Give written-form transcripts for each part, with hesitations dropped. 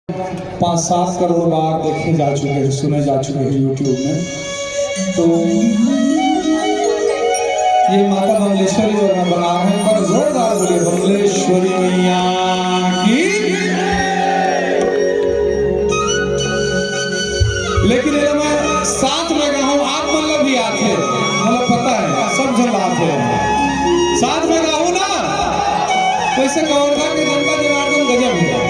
5-7 करोड़ बार देखे जा चुके हैं, सुने जा चुके हैं यूट्यूब में। तो ये माता बमलेश्वरी और मैं बना रहे हैं, पर जोरदार बोलिए बमलेश्वरी मैया की। लेकिन ये मैं साथ में गया हूँ, आप मतलब भी आते, मतलब पता है सब जन आते हैं, साथ में गया हूँ ना, वैसे कौरखा के जनता जनार्दन गजब है।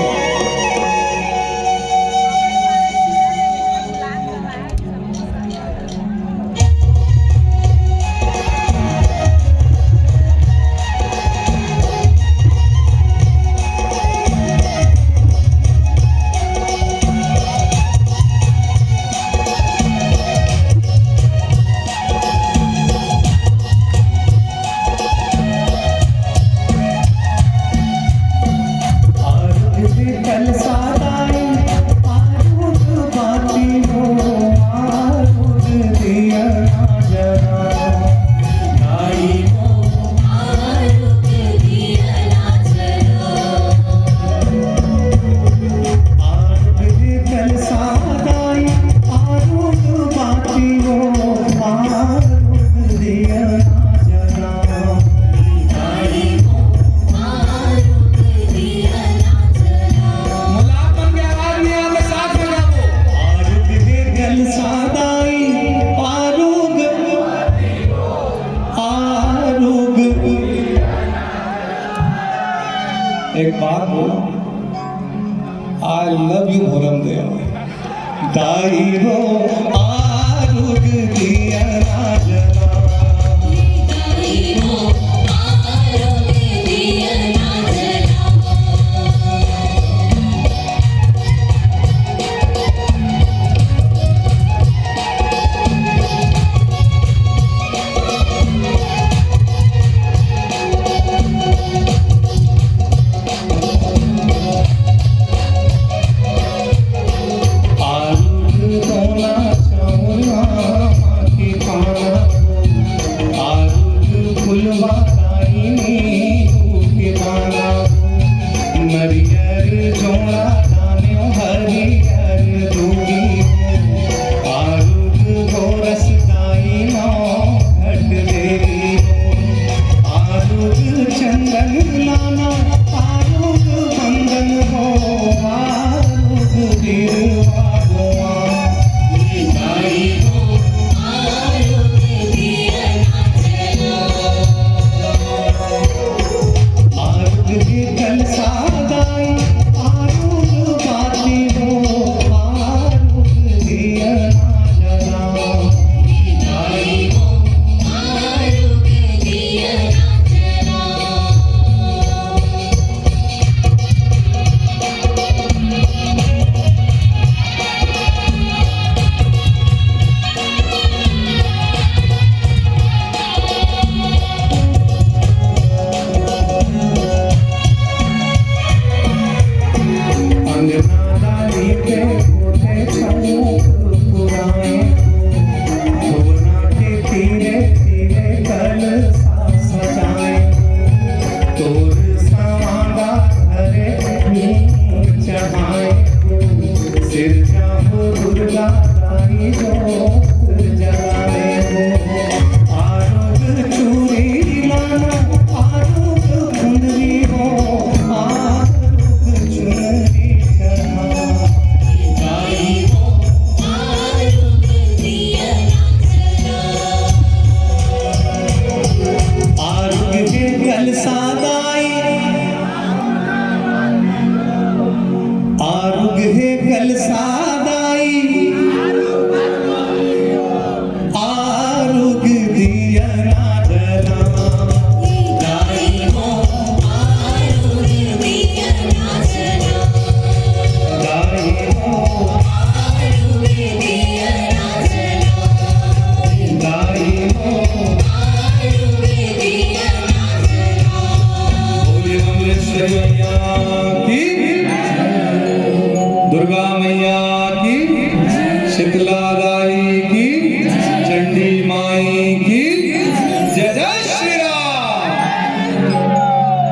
एक बात बोलो, आई लव यू भोरम देव दाई हो आरुग दिया राजना, दाई हो आरुग दिया राजना। की